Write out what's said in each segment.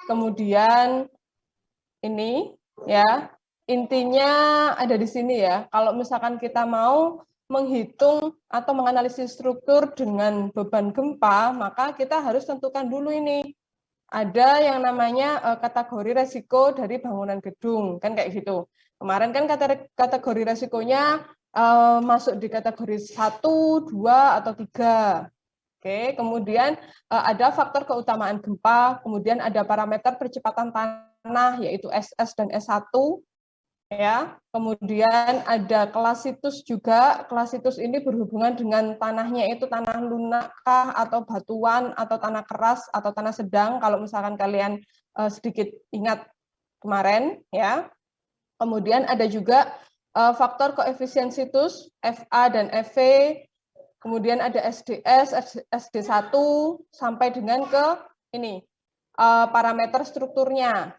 kemudian ini ya, intinya ada di sini ya. Kalau misalkan kita mau menghitung atau menganalisis struktur dengan beban gempa, maka kita harus tentukan dulu ini. Ada yang namanya kategori resiko dari bangunan gedung, kan kayak gitu. Kemarin kan kategori resikonya masuk di kategori 1, 2, atau 3. Oke, kemudian ada faktor keutamaan gempa, kemudian ada parameter percepatan tanah yaitu SS dan S1 ya. Kemudian ada kelas situs juga. Kelas situs ini berhubungan dengan tanahnya itu tanah lunakkah atau batuan atau tanah keras atau tanah sedang kalau misalkan kalian sedikit ingat kemarin ya. Kemudian ada juga faktor koefisien situs FA dan FV. Kemudian ada SDS, SD1 sampai dengan ke ini parameter strukturnya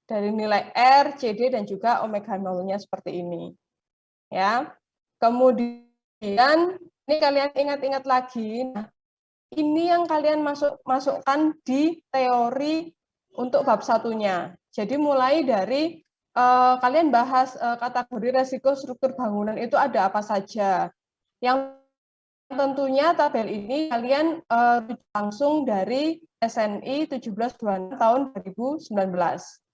dari nilai R, CD, dan juga omega 0-nya seperti ini. Ya. Kemudian, ini kalian ingat-ingat lagi, nah, ini yang kalian masukkan di teori untuk bab satunya. Jadi mulai dari kalian bahas kategori resiko struktur bangunan itu ada apa saja. Yang tentunya tabel ini kalian langsung dari SNI 1726 tahun 2019.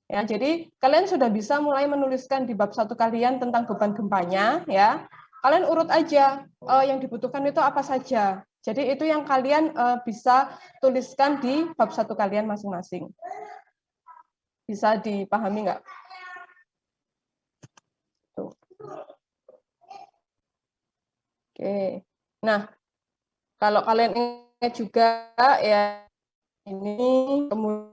Ya, jadi kalian sudah bisa mulai menuliskan di bab 1 kalian tentang beban gempanya, ya. Kalian urut aja yang dibutuhkan itu apa saja. Jadi itu yang kalian bisa tuliskan di bab 1 kalian masing-masing. Bisa dipahami nggak? Tuh. Oke. Nah, kalau kalian ingat juga ya ini kemudian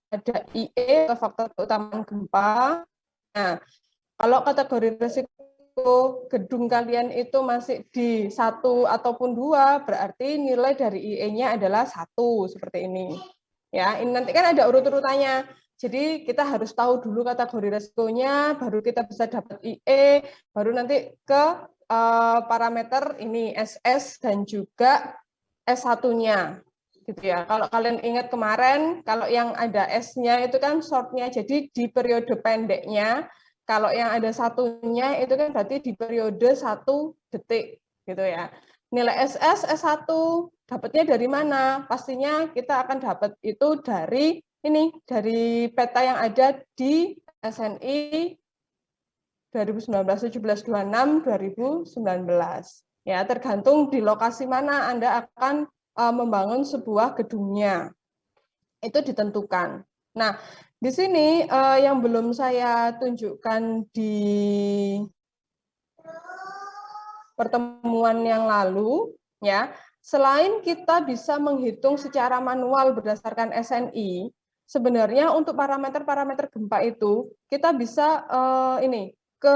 ada IE atau faktor keutamaan gempa. Nah, kalau kategori risiko gedung kalian itu masih di 1 ataupun 2, berarti nilai dari IE-nya adalah 1 seperti ini. Ya, ini nanti kan ada urut-urutannya. Jadi kita harus tahu dulu kategori risikonya, baru kita bisa dapat IE, baru nanti ke parameter ini SS dan juga S1-nya. Gitu ya. Kalau kalian ingat kemarin, kalau yang ada S-nya itu kan short-nya, jadi di periode pendeknya. Kalau yang ada satunya itu kan berarti di periode 1 detik gitu ya. Nilai SS, S1 dapatnya dari mana? Pastinya kita akan dapat itu dari ini, dari peta yang ada di SNI 2019, 1726, 2019. Ya, tergantung di lokasi mana Anda akan membangun sebuah gedungnya. Itu ditentukan. Nah, di sini yang belum saya tunjukkan di pertemuan yang lalu, ya, selain kita bisa menghitung secara manual berdasarkan SNI, sebenarnya untuk parameter-parameter gempa itu kita bisa ini ke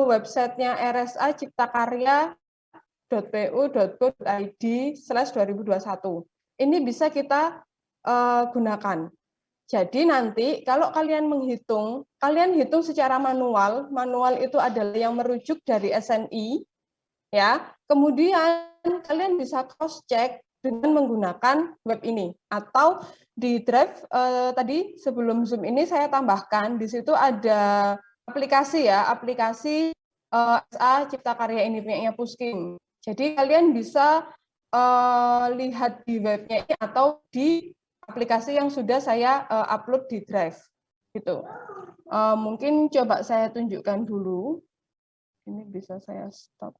websitenya RSA ciptakarya.pu.go.id/2021. Ini bisa kita gunakan. Jadi nanti kalau kalian menghitung, kalian hitung secara manual. Manual itu adalah yang merujuk dari SNI, ya. Kemudian kalian bisa cross check dengan menggunakan web ini atau di drive tadi sebelum Zoom ini saya tambahkan di situ ada aplikasi ya, aplikasi SA Cipta Karya ini punya Puskim. Jadi kalian bisa lihat di webnya ini atau di aplikasi yang sudah saya upload di Drive gitu. Mungkin coba saya tunjukkan dulu. Ini bisa saya stop.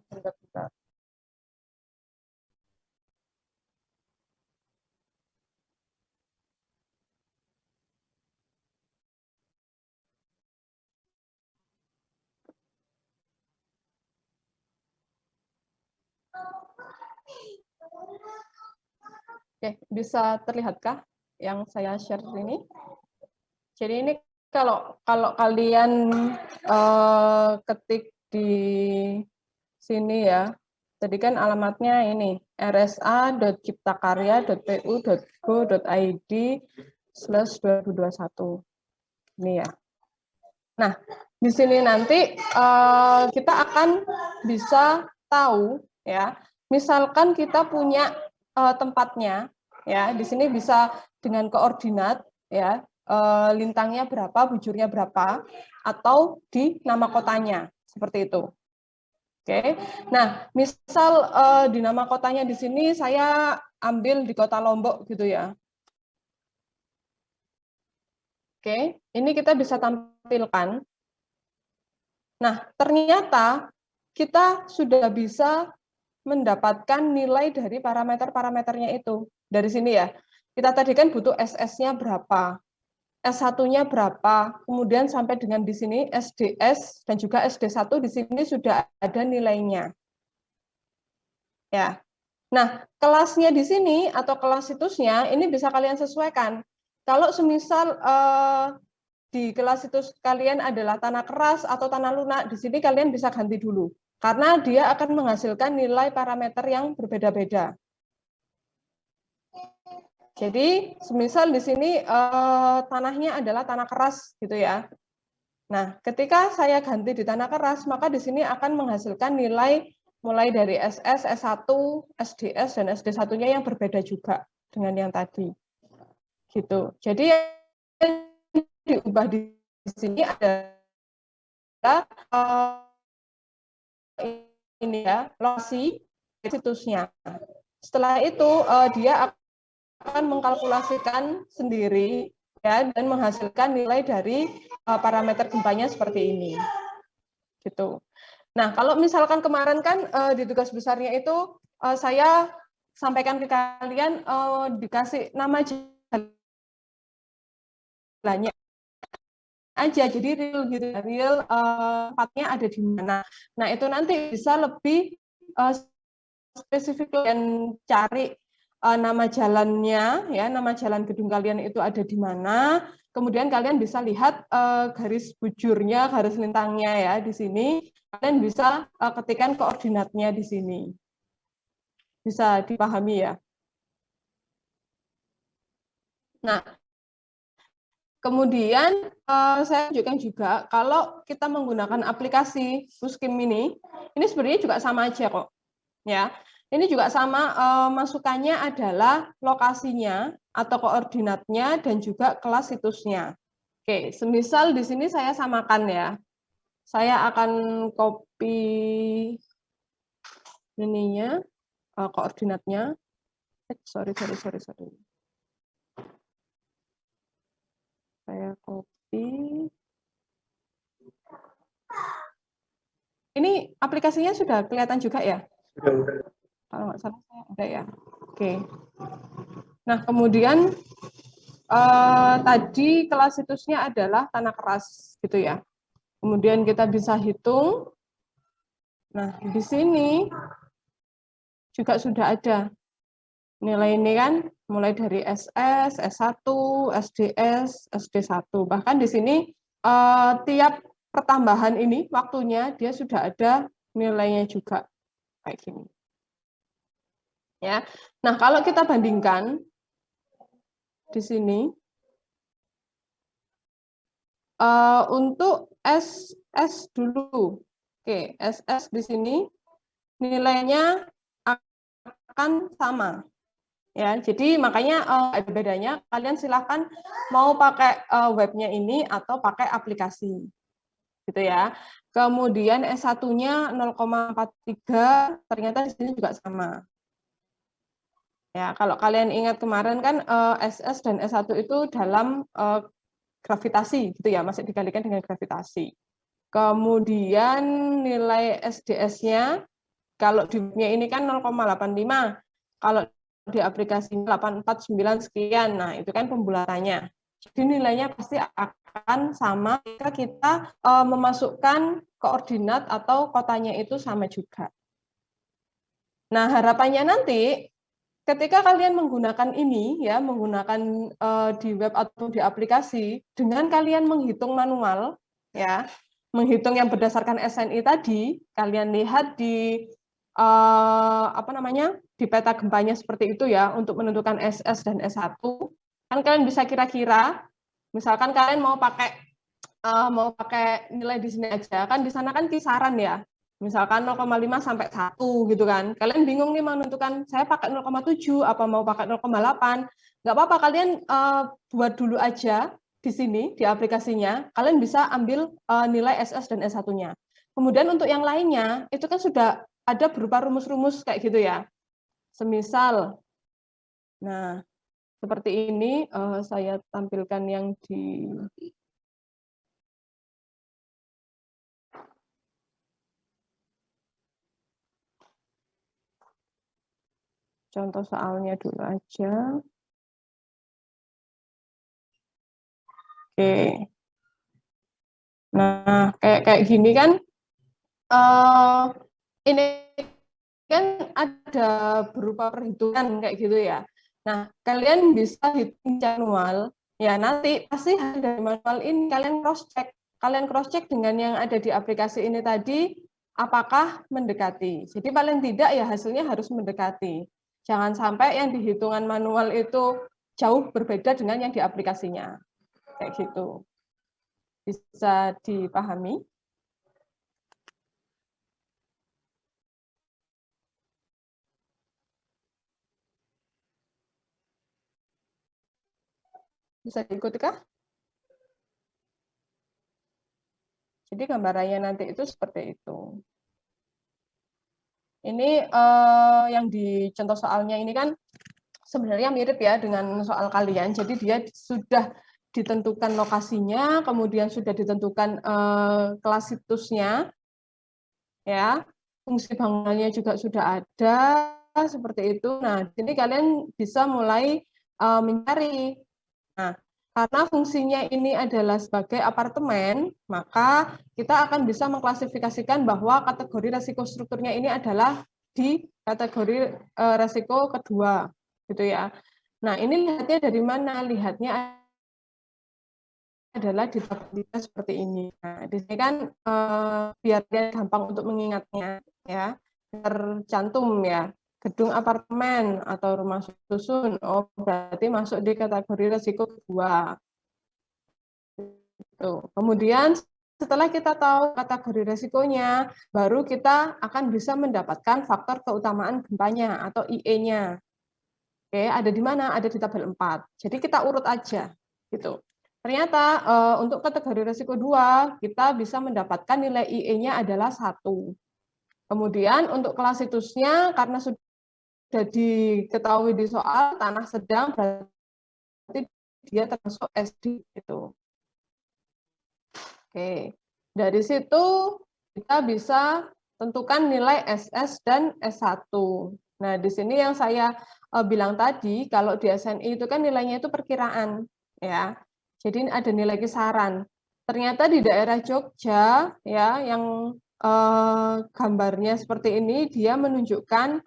Bentar. Oke, bisa terlihatkah yang saya share ini? Jadi ini kalau kalian ketik di sini ya, tadi kan alamatnya ini rsa.ciptakarya.pu.go.id/2021. Ini ya. Nah, di sini nanti kita akan bisa tahu ya. Misalkan kita punya tempatnya ya, di sini bisa dengan koordinat ya, lintangnya berapa, bujurnya berapa, atau di nama kotanya seperti itu. Oke. Nah, misal di nama kotanya di sini saya ambil di Kota Lombok gitu ya. Oke, ini kita bisa tampilkan. Nah, ternyata kita sudah bisa mendapatkan nilai dari parameter-parameternya itu. Dari sini ya, kita tadi kan butuh SS-nya berapa, S1-nya berapa, kemudian sampai dengan di sini SDS dan juga SD1 di sini sudah ada nilainya. Ya. Nah, kelasnya di sini atau kelas situsnya ini bisa kalian sesuaikan. Kalau semisal di kelas situs kalian adalah tanah keras atau tanah lunak, di sini kalian bisa ganti dulu. Karena dia akan menghasilkan nilai parameter yang berbeda-beda. Jadi, semisal di sini tanahnya adalah tanah keras gitu ya. Nah, ketika saya ganti di tanah keras, maka di sini akan menghasilkan nilai mulai dari SS, S1, SDS, dan SD1-nya yang berbeda juga dengan yang tadi. Gitu. Jadi yang diubah di sini adalah ini ya, lokasi situsnya. Setelah itu dia akan mengkalkulasikan sendiri ya dan menghasilkan nilai dari parameter gempanya seperti ini. Gitu. Nah, kalau misalkan kemarin kan di tugas besarnya itu saya sampaikan ke kalian dikasih nama jalannya aja, jadi real gitu, real tempatnya ada di mana. Nah, itu nanti bisa lebih spesifik dan cari nama jalannya, ya, nama jalan gedung kalian itu ada di mana. Kemudian kalian bisa lihat garis bujurnya, garis lintangnya ya di sini. Kalian bisa ketikkan koordinatnya di sini. Bisa dipahami ya. Nah, kemudian saya tunjukkan juga kalau kita menggunakan aplikasi Puskim ini sebenarnya juga sama aja kok. Ya, ini juga sama, masukannya adalah lokasinya atau koordinatnya dan juga kelas situsnya. Oke, semisal di sini saya samakan ya. Saya akan copy ininya, koordinatnya. Sorry. Saya copy. Ini aplikasinya sudah kelihatan juga ya? Sudah. Kalau nggak salah saya ada ya. Oke. Nah, kemudian tadi kelas situsnya adalah tanah keras gitu ya. Kemudian kita bisa hitung. Nah, di sini juga sudah ada nilai ini kan, mulai dari SS, S1, SDS, SD1. Bahkan di sini tiap pertambahan ini waktunya dia sudah ada nilainya juga kayak gini. Ya. Nah, kalau kita bandingkan di sini untuk SS dulu. Oke, SS di sini nilainya akan sama. Ya, jadi makanya ada bedanya. Kalian silahkan mau pakai webnya ini atau pakai aplikasi, gitu ya. Kemudian S1-nya 0,43, ternyata di sini juga sama. Ya, kalau kalian ingat kemarin kan SS dan S1 itu dalam gravitasi, gitu ya, masih dikalikan dengan gravitasi. Kemudian nilai SDS-nya, kalau di webnya ini kan 0,85, kalau di aplikasi 849 sekian, nah itu kan pembulatannya. Jadi nilainya pasti akan sama jika kita memasukkan koordinat atau kotanya itu sama juga. Nah harapannya nanti ketika kalian menggunakan ini ya, menggunakan di web atau di aplikasi, dengan kalian menghitung manual ya, menghitung yang berdasarkan SNI tadi, kalian lihat di apa namanya, di peta gempanya seperti itu ya, untuk menentukan SS dan S1, kan kalian bisa kira-kira, misalkan kalian mau pakai nilai di sini aja, kan di sana kan kisaran ya, misalkan 0,5 sampai 1 gitu kan. Kalian bingung nih menentukan saya pakai 0,7 apa mau pakai 0,8. Nggak apa-apa, kalian buat dulu aja di sini di aplikasinya. Kalian bisa ambil nilai SS dan S1-nya. Kemudian untuk yang lainnya itu kan sudah ada berupa rumus-rumus kayak gitu ya. Semisal nah, seperti ini saya tampilkan yang di contoh soalnya dulu aja. Oke. Nah, kayak gini kan, ini kan ada berupa perhitungan kayak gitu ya. Nah, kalian bisa hitung manual, ya nanti pasti hasil dari manual ini kalian cross check dengan yang ada di aplikasi ini tadi, apakah mendekati. Jadi paling tidak ya hasilnya harus mendekati. Jangan sampai yang dihitungan manual itu jauh berbeda dengan yang di aplikasinya. Kayak gitu. Bisa dipahami? Bisa diikuti kah? Jadi gambarannya nanti itu seperti itu. Ini yang di contoh soalnya ini kan sebenarnya mirip ya dengan soal kalian. Jadi dia sudah ditentukan lokasinya, kemudian sudah ditentukan kelas situsnya, ya, fungsi bangunannya juga sudah ada seperti itu. Nah, jadi kalian bisa mulai mencari. Nah, karena fungsinya ini adalah sebagai apartemen, maka kita akan bisa mengklasifikasikan bahwa kategori resiko strukturnya ini adalah di kategori resiko kedua, gitu ya. Nah, ini lihatnya dari mana? Lihatnya adalah di tabel seperti ini. Nah, di sini kan biar gampang untuk mengingatnya, ya, tercantum ya. Gedung apartemen atau rumah susun, oh berarti masuk di kategori resiko kedua. Kemudian setelah kita tahu kategori resikonya, baru kita akan bisa mendapatkan faktor keutamaan gempanya atau IE-nya. Oke, ada di mana? Ada di tabel 4. Jadi kita urut aja, gitu. Ternyata untuk kategori resiko 2, kita bisa mendapatkan nilai IE-nya adalah 1. Kemudian untuk kelas situsnya, karena sudah diketahui di soal tanah sedang, berarti dia termasuk SD. Gitu. Oke, dari situ kita bisa tentukan nilai SS dan S1. Nah, di sini yang saya bilang tadi, kalau di SNI itu kan nilainya itu perkiraan, ya. Jadi ada nilai kisaran. Ternyata di daerah Jogja, ya, yang gambarnya seperti ini, dia menunjukkan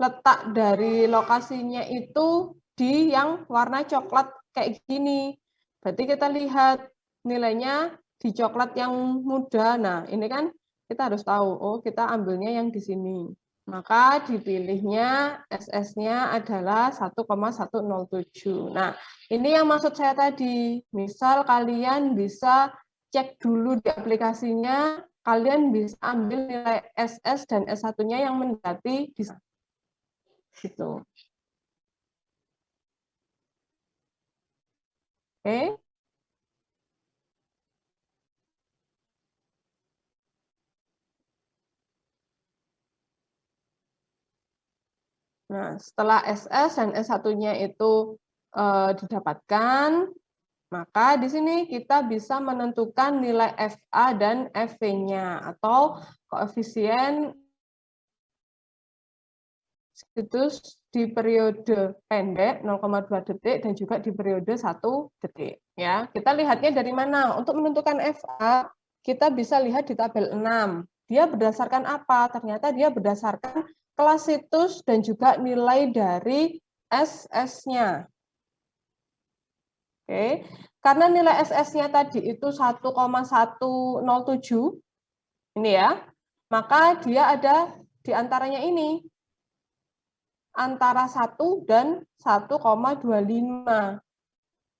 letak dari lokasinya itu di yang warna coklat kayak gini. Berarti kita lihat nilainya di coklat yang muda. Nah, ini kan kita harus tahu, oh kita ambilnya yang di sini. Maka dipilihnya SS-nya adalah 1,107. Nah, ini yang maksud saya tadi. Misal kalian bisa cek dulu di aplikasinya, kalian bisa ambil nilai SS dan S1-nya yang mendekati di gitu. Oke. Nah, setelah SS dan S1-nya itu didapatkan, maka di sini kita bisa menentukan nilai FA dan FV-nya atau koefisien situs di periode pendek 0,2 detik dan juga di periode 1 detik. Ya, kita lihatnya dari mana? Untuk menentukan FA, kita bisa lihat di tabel 6. Dia berdasarkan apa? Ternyata dia berdasarkan kelas situs dan juga nilai dari SS-nya. Oke, karena nilai SS-nya tadi itu 1,107, ini ya, maka dia ada di antaranya ini, antara 1 dan 1,25.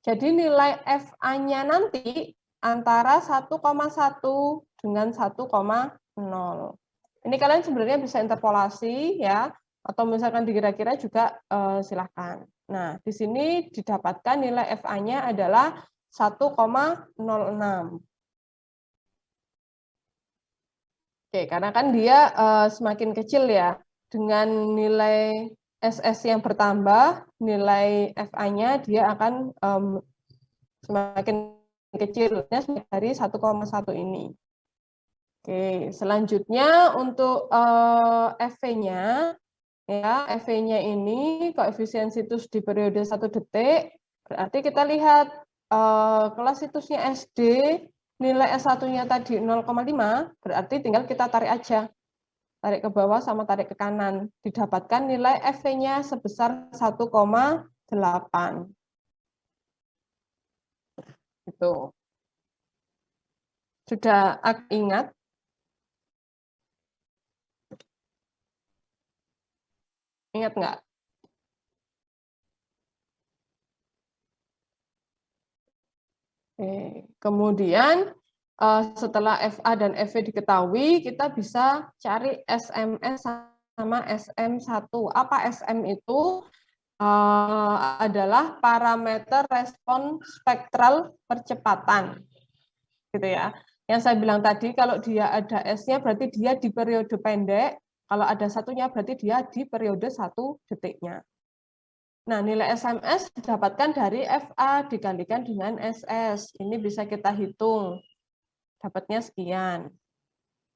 Jadi nilai FA-nya nanti antara 1,1 dengan 1,0. Ini kalian sebenarnya bisa interpolasi ya, atau misalkan dikira-kira juga silahkan. Nah, di sini didapatkan nilai FA-nya adalah 1,06. Oke, karena kan dia semakin kecil ya, dengan nilai SS yang bertambah, nilai FA-nya dia akan semakin kecil dari 1,1 ini. Oke, selanjutnya untuk FV-nya, ya, FV-nya ini koefisien situs di periode 1 detik, berarti kita lihat kelas situsnya SD, nilai S1-nya tadi 0,5, berarti tinggal kita tarik aja. Tarik ke bawah sama tarik ke kanan. Didapatkan nilai FV-nya sebesar 1,8. Itu. Sudah ingat? Ingat nggak? Oke. Kemudian setelah FA dan FV diketahui, kita bisa cari SMS sama SM1. Apa SM itu? Adalah parameter respon spektral percepatan. Gitu ya. Yang saya bilang tadi, kalau dia ada S-nya berarti dia di periode pendek, kalau ada satunya berarti dia di periode 1 detiknya. Nah, nilai SMS didapatkan dari FA dikalikan dengan SS. Ini bisa kita hitung. Dapatnya sekian.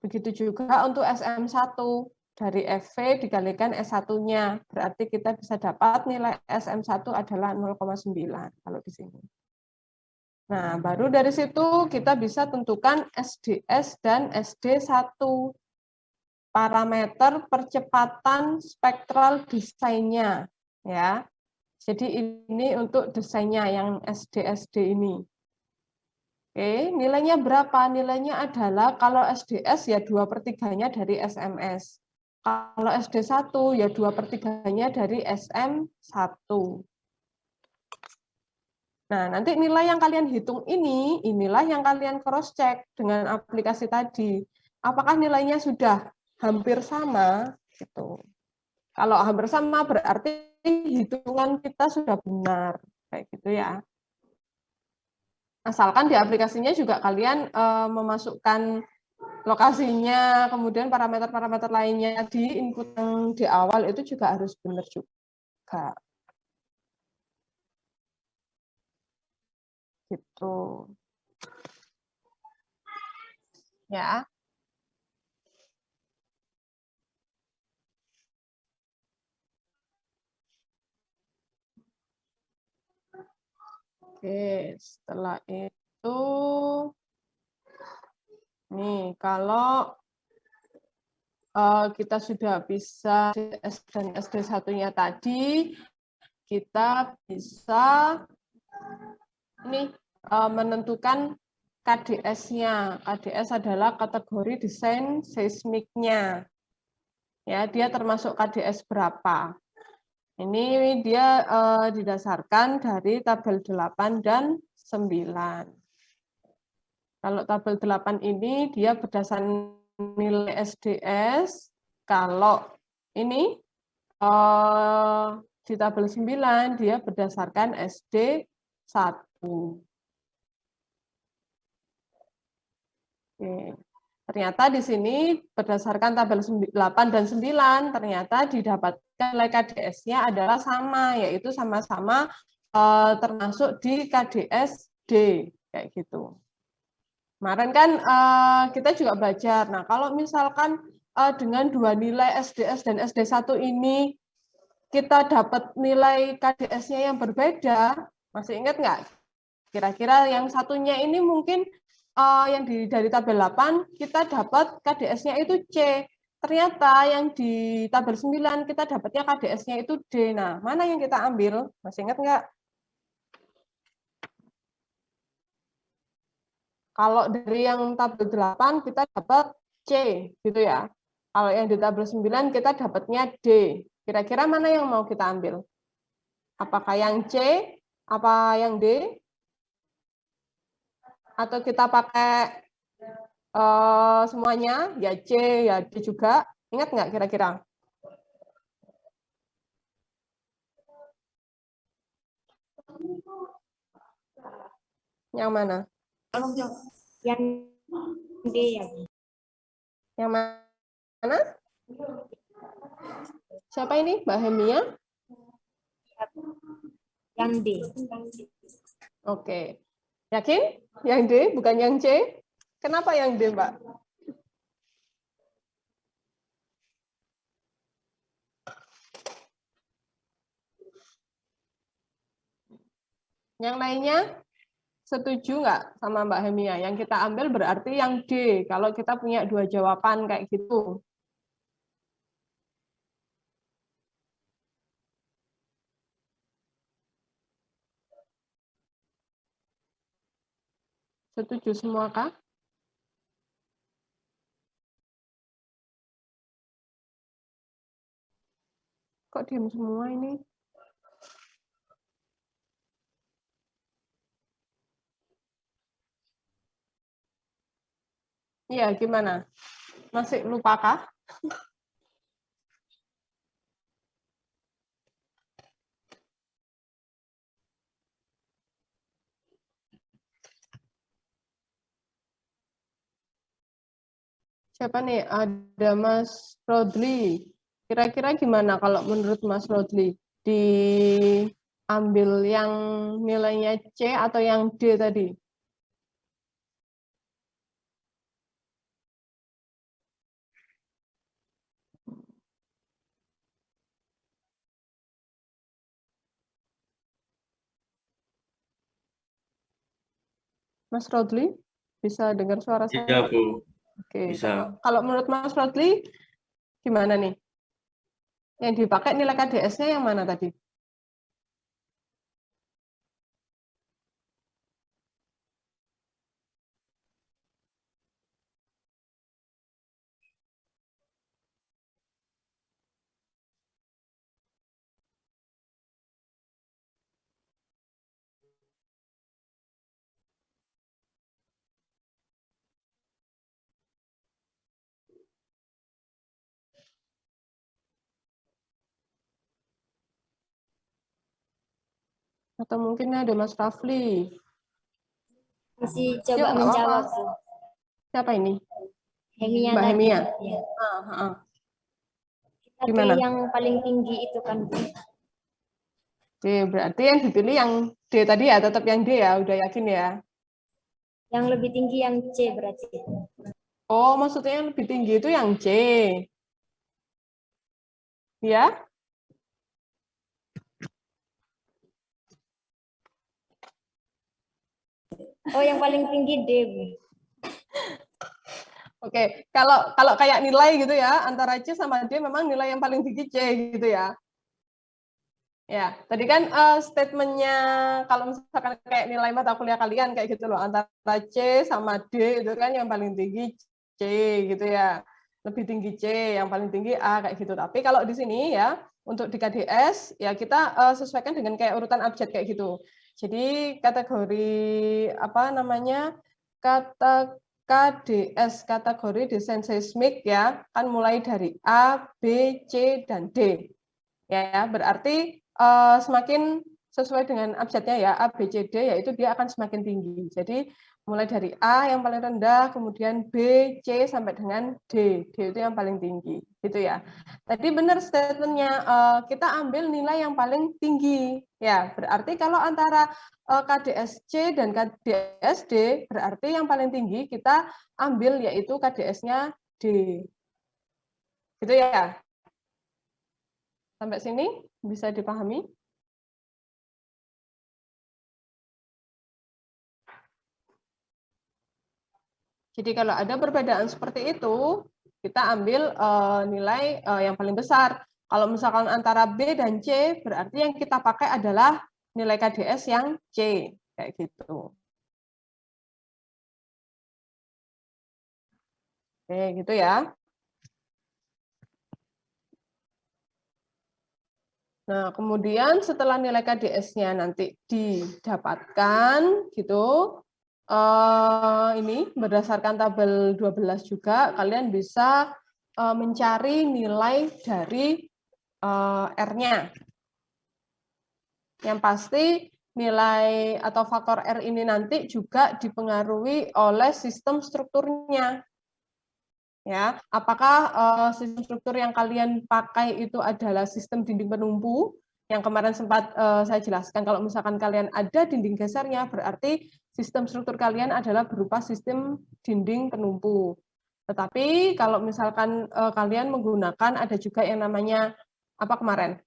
Begitu juga untuk SM1. Dari FV dikalikan S1-nya. Berarti kita bisa dapat nilai SM1 adalah 0,9 kalau di sini. Nah, baru dari situ kita bisa tentukan SDS dan SD1. Parameter percepatan spektral desainnya. Ya. Jadi ini untuk desainnya yang SD ini. Oke, nilainya berapa? Nilainya adalah kalau SDS ya 2/3-nya dari SMS. Kalau SD1 ya 2/3-nya dari SM1. Nah, nanti nilai yang kalian hitung ini, inilah yang kalian cross-check dengan aplikasi tadi. Apakah nilainya sudah hampir sama? Gitu. Kalau hampir sama berarti hitungan kita sudah benar. Kayak gitu ya. Asalkan di aplikasinya juga kalian memasukkan lokasinya, kemudian parameter-parameter lainnya di input yang di awal itu juga harus benar juga. Gitu. Ya. Oke, setelah itu nih kalau kita sudah bisa DS dan SD1-nya tadi, kita bisa ini menentukan KDS-nya. KDS adalah kategori desain seismiknya. Ya, dia termasuk KDS berapa? Ini dia didasarkan dari tabel 8 dan 9. Kalau tabel 8 ini dia berdasarkan nilai SDS. Kalau ini di tabel 9 dia berdasarkan SD1. Oke. Ternyata di sini berdasarkan tabel 8 dan 9 ternyata didapatkan nilai KDS-nya adalah sama, yaitu sama-sama termasuk di KDS D kayak gitu. Kemarin kan kita juga belajar. Nah, kalau misalkan dengan dua nilai SDS dan SD1 ini kita dapat nilai KDS-nya yang berbeda, masih ingat nggak? Kira-kira yang satunya ini mungkin yang dari tabel 8 kita dapat KDS-nya itu C. ternyata yang di tabel 9 kita dapatnya KDS-nya itu D. Nah, mana yang kita ambil? Masih ingat nggak? Kalau dari yang tabel 8 kita dapat C, gitu ya. Kalau yang di tabel 9 kita dapatnya D. Kira-kira mana yang mau kita ambil? Apakah yang C? Apa yang D? Atau kita pakai semuanya? Ya C, ya D juga. Ingat nggak kira-kira? Yang mana? Yang D ya. Yang mana? Siapa ini? Mbak Hemia? Yang D. Oke. Yakin? Yang D, bukan yang C? Kenapa yang D, Mbak? Yang lainnya setuju nggak sama Mbak Hemia? Yang kita ambil berarti yang D, kalau kita punya dua jawaban kayak gitu. Setuju semua, Kak? Kok diam semua ini? Iya, gimana? Masih lupa kah? Siapa nih? Ada Mas Rodli. Kira-kira gimana kalau menurut Mas Rodli? Diambil yang nilainya C atau yang D tadi? Mas Rodli, bisa dengar suara saya? Iya, Bu. Oke. Bisa. Kalau menurut Mas Rodli, gimana nih? Yang dipakai nilai KDS-nya yang mana tadi? Atau mungkin ada Mas Rafli? Masih coba Yuk, nggak menjawab, apa-apa. Bu. Siapa ini? Hemia Mbak tadi. Hemia. Ya. Kita Gimana? pilih yang paling tinggi itu kan, Bu. Oke, berarti yang dipilih yang D tadi ya, tetap yang D ya, udah yakin ya? Yang lebih tinggi yang C berarti. Oh, maksudnya yang lebih tinggi itu yang C. Ya? Oh, yang paling tinggi D, Bu. Oke, kalau kayak nilai gitu ya, antara C sama D memang nilai yang paling tinggi C gitu ya. Ya, tadi kan statementnya kalau misalkan kayak nilai mata kuliah kalian kayak gitu loh, antara C sama D itu kan yang paling tinggi C gitu ya, lebih tinggi C, yang paling tinggi A kayak gitu. Tapi kalau di sini ya untuk di KDS ya kita sesuaikan dengan kayak urutan abjad kayak gitu. Jadi kategori apa namanya kata KDS kategori desain seismik ya kan mulai dari A, B, C dan D. Ya, berarti semakin sesuai dengan abjadnya ya A, B, C, D, yaitu dia akan semakin tinggi. Jadi mulai dari A yang paling rendah, kemudian B, C sampai dengan D. D itu yang paling tinggi, gitu ya. Tadi benar statementnya kita ambil nilai yang paling tinggi. Ya, berarti kalau antara KDSC dan KDSD, berarti yang paling tinggi kita ambil yaitu KDS-nya D. Gitu ya. Sampai sini bisa dipahami? Jadi kalau ada perbedaan seperti itu, kita ambil nilai yang paling besar. Kalau misalkan antara B dan C, berarti yang kita pakai adalah nilai KDS yang C, kayak gitu. Oke, gitu ya. Nah, kemudian setelah nilai KDS-nya nanti didapatkan, gitu, ini berdasarkan tabel 12 juga, kalian bisa mencari nilai dari R-nya. Yang pasti nilai atau faktor R ini nanti juga dipengaruhi oleh sistem strukturnya. Ya, apakah sistem struktur yang kalian pakai itu adalah sistem dinding penumpu yang kemarin sempat saya jelaskan. Kalau misalkan kalian ada dinding gesernya, berarti sistem struktur kalian adalah berupa sistem dinding penumpu. Tetapi kalau misalkan kalian menggunakan, ada juga yang namanya apa kemarin,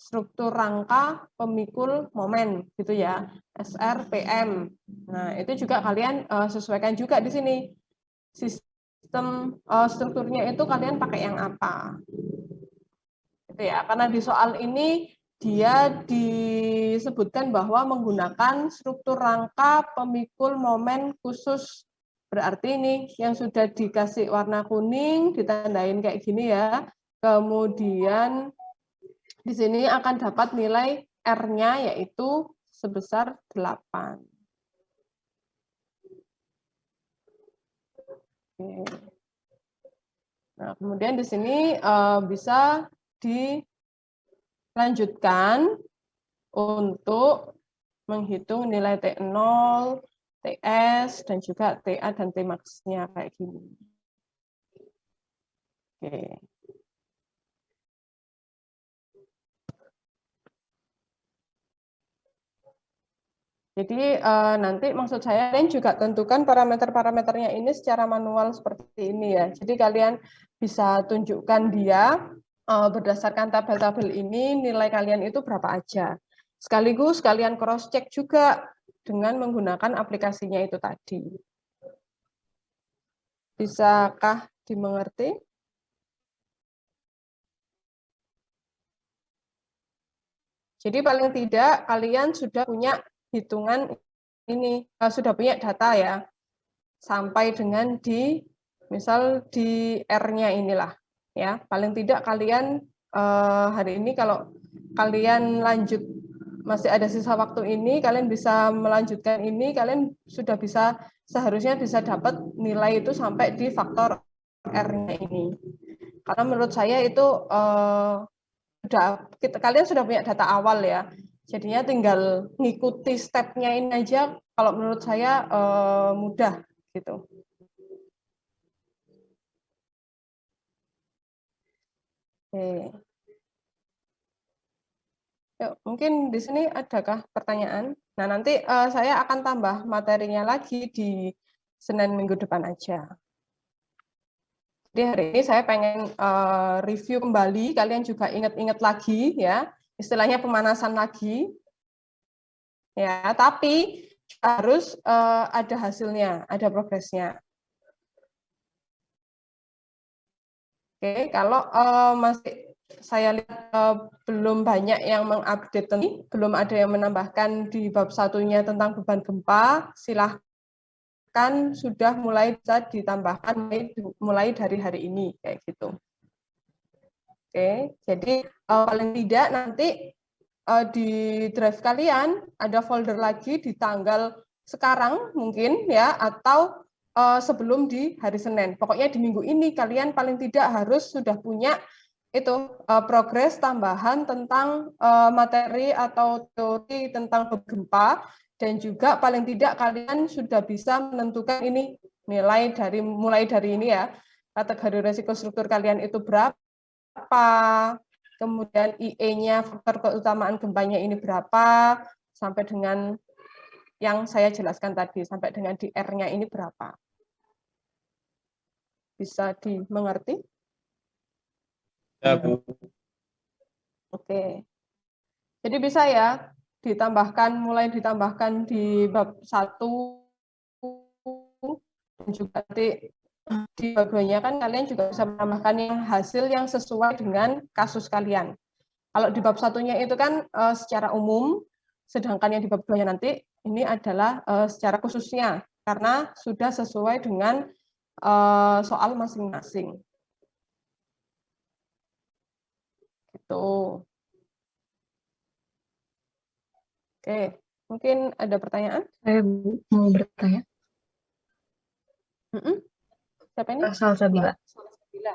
struktur rangka pemikul momen, gitu ya, SRPM. Nah, itu juga kalian sesuaikan juga di sini. Sistem strukturnya itu kalian pakai yang apa, gitu ya, karena di soal ini dia disebutkan bahwa menggunakan struktur rangka pemikul momen khusus, berarti ini yang sudah dikasih warna kuning ditandain kayak gini ya, kemudian di sini akan dapat nilai R-nya yaitu sebesar 8. Oke. Nah, kemudian di sini bisa dilanjutkan untuk menghitung nilai T0, TS, dan juga TA dan Tmax-nya kayak gini. Oke. Jadi nanti maksud saya kalian juga tentukan parameter-parameternya ini secara manual seperti ini ya. Jadi kalian bisa tunjukkan dia berdasarkan tabel-tabel ini nilai kalian itu berapa aja. Sekaligus kalian cross check juga dengan menggunakan aplikasinya itu tadi. Bisakah dimengerti? Jadi paling tidak kalian sudah punya hitungan ini, sudah punya data ya, sampai dengan di misal di R-nya inilah ya. Paling tidak kalian hari ini kalau kalian lanjut masih ada sisa waktu ini, kalian bisa melanjutkan ini, kalian sudah bisa seharusnya bisa dapat nilai itu sampai di faktor R-nya ini. Karena menurut saya itu kalian sudah punya data awal ya. Jadinya tinggal ngikuti step-nya ini aja, kalau menurut saya mudah gitu. Oke. Yuk, mungkin di sini adakah pertanyaan? Nah, nanti saya akan tambah materinya lagi di Senin minggu depan aja. Jadi hari ini saya pengen review kembali, kalian juga ingat-ingat lagi ya, istilahnya pemanasan lagi. Ya, tapi harus ada hasilnya, ada progresnya. Oke, kalau masih saya lihat belum banyak yang mengupdate ini, belum ada yang menambahkan di bab satunya tentang beban gempa, silahkan sudah mulai bisa ditambahkan mulai dari hari ini, kayak gitu. Oke, jadi paling tidak nanti di drive kalian ada folder lagi di tanggal sekarang mungkin ya, atau sebelum di hari Senin. Pokoknya di minggu ini kalian paling tidak harus sudah punya itu progres tambahan tentang materi atau teori tentang gempa, dan juga paling tidak kalian sudah bisa menentukan ini nilai dari mulai dari ini ya, kategori resiko struktur kalian itu berapa, kemudian IE-nya, faktor keutamaan gempanya ini berapa, sampai dengan yang saya jelaskan tadi, sampai dengan di R-nya ini berapa. Bisa dimengerti? Ya, Bu. Oke. Jadi bisa ya, mulai ditambahkan di bab 1, dan juga nanti di bab 2-nya kan kalian juga bisa menambahkan yang hasil yang sesuai dengan kasus kalian. Kalau di bab 1-nya itu kan secara umum, sedangkan yang di bab 2-nya nanti ini adalah secara khususnya karena sudah sesuai dengan soal masing-masing. Gitu. Oke, mungkin ada pertanyaan? Saya mau bertanya. Siapa ini? Salsabila. Salsabila.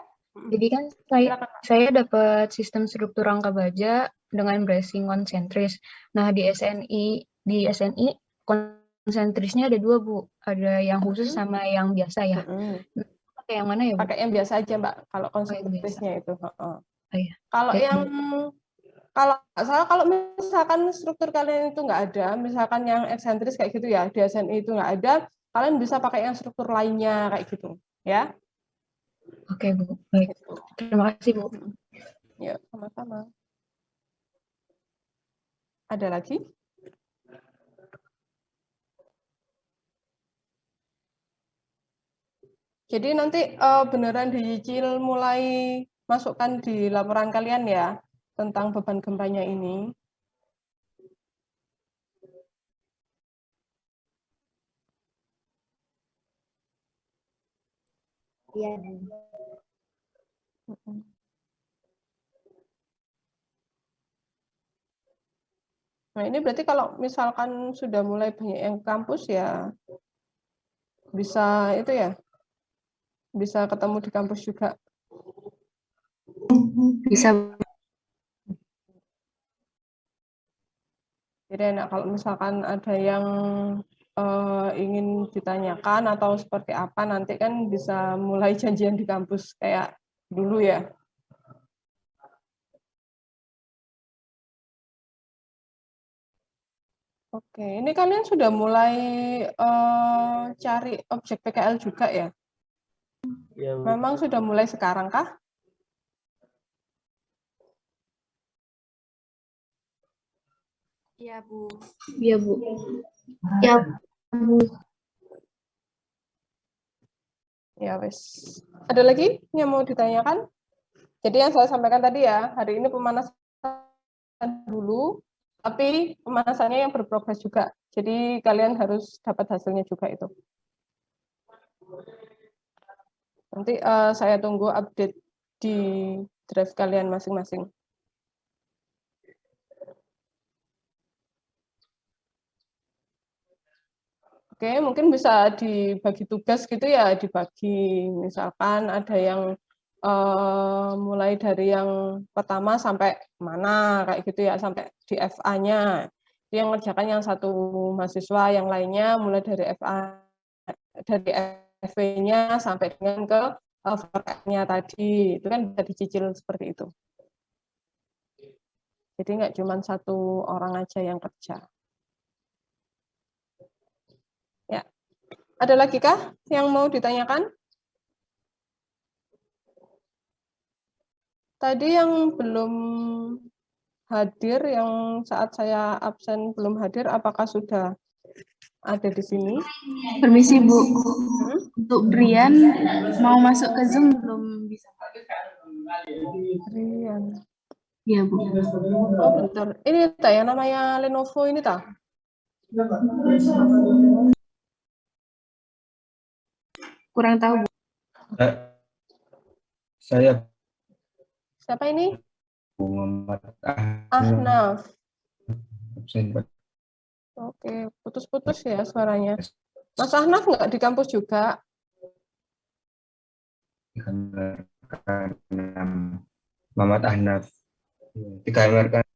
Jadi kan Silakan, Pak. saya dapat sistem struktur rangka baja dengan bracing konsentris. Nah, di SNI konsentrisnya ada 2, Bu. Ada yang khusus sama yang biasa ya. Pakai yang mana ya, Bu? Pakai yang biasa aja, Mbak. Kalau yang konsentrisnya itu. Oh, iya. Kalau Baik, yang Bu. kalau misalkan struktur kalian itu nggak ada, misalkan yang eksentris kayak gitu ya, di SNI itu nggak ada, kalian bisa pakai yang struktur lainnya kayak gitu, ya. Oke, Bu. Baik. Terima kasih, Bu. Ya, sama-sama. Ada lagi? Jadi nanti beneran dicicil mulai masukkan di laporan kalian ya tentang beban gempanya ini. Iya. Nah, ini berarti kalau misalkan sudah mulai banyak yang kampus ya bisa itu ya, bisa ketemu di kampus juga. Bisa. Jadi enak kalau misalkan ada yang ingin ditanyakan atau seperti apa, nanti kan bisa mulai janjian di kampus kayak dulu ya. Oke, ini kalian sudah mulai cari objek PKL juga ya? Ya, Bu. Memang sudah mulai sekarang kah? Iya, Bu. Iya, Bu. Ya, Bu. Ya, wes. Ada lagi yang mau ditanyakan? Jadi yang saya sampaikan tadi ya, hari ini pemanasan dulu, tapi pemanasannya yang berprogres juga. Jadi kalian harus dapat hasilnya juga itu. Nanti saya tunggu update di drive kalian masing-masing. Oke, mungkin bisa dibagi tugas gitu ya, dibagi. Misalkan ada yang mulai dari yang pertama sampai mana, kayak gitu ya, sampai di FA-nya. Yang ngerjakan yang satu mahasiswa, yang lainnya mulai dari FA, dari FV-nya sampai dengan ke nya tadi. Itu kan bisa dicicil seperti itu. Jadi nggak cuma satu orang aja yang kerja. Ya. Ada lagi kah yang mau ditanyakan? Tadi yang belum hadir, yang saat saya absen belum hadir, apakah sudah ada di sini? Permisi, Bu. Untuk Brian, mau masuk ke Zoom belum bisa? Rian. Iya, Bu. Oh, bentar. Ini tak yang namanya Lenovo ini tak? Kurang tahu, Bu. Saya Siapa ini? Muhammad Ahnaf. absen Oke, putus-putus ya suaranya. Mas Ahnaf nggak di kampus juga? Muhammad Ahnaf. Dikarenakan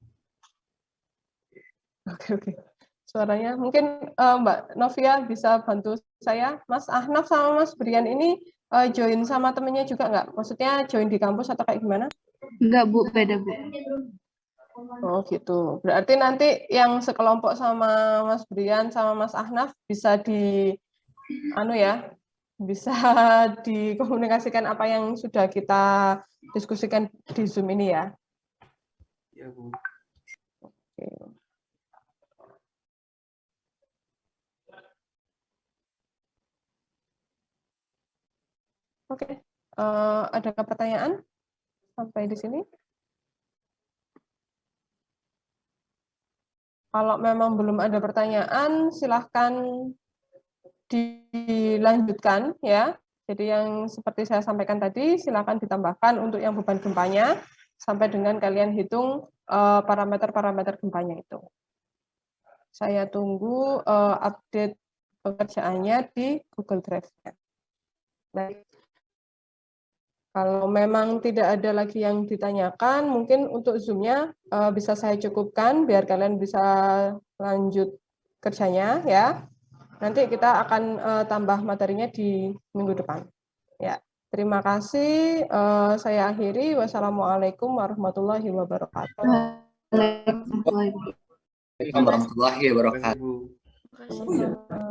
Oke. Suaranya mungkin Mbak Novia bisa bantu saya. Mas Ahnaf sama Mas Brian ini join sama temennya juga nggak? Maksudnya join di kampus atau kayak gimana? Enggak, Bu. Beda, Bu. Oh gitu. Berarti nanti yang sekelompok sama Mas Brian sama Mas Ahnaf bisa bisa dikomunikasikan apa yang sudah kita diskusikan di Zoom ini ya. ya, Bu. Oke. Oke. Adakah pertanyaan sampai di sini? Kalau memang belum ada pertanyaan, silahkan dilanjutkan ya. Jadi yang seperti saya sampaikan tadi, silahkan ditambahkan untuk yang beban gempanya sampai dengan kalian hitung parameter-parameter gempanya itu. Saya tunggu update pekerjaannya di Google Drive-nya. Baik. Kalau memang tidak ada lagi yang ditanyakan, mungkin untuk Zoom-nya bisa saya cukupkan biar kalian bisa lanjut kerjanya ya. Nanti kita akan tambah materinya di minggu depan. Ya, terima kasih. Saya akhiri. Wassalamualaikum warahmatullahi wabarakatuh. Waalaikumsalam. Waalaikumsalam warahmatullahi wabarakatuh. Bu. Terima kasih.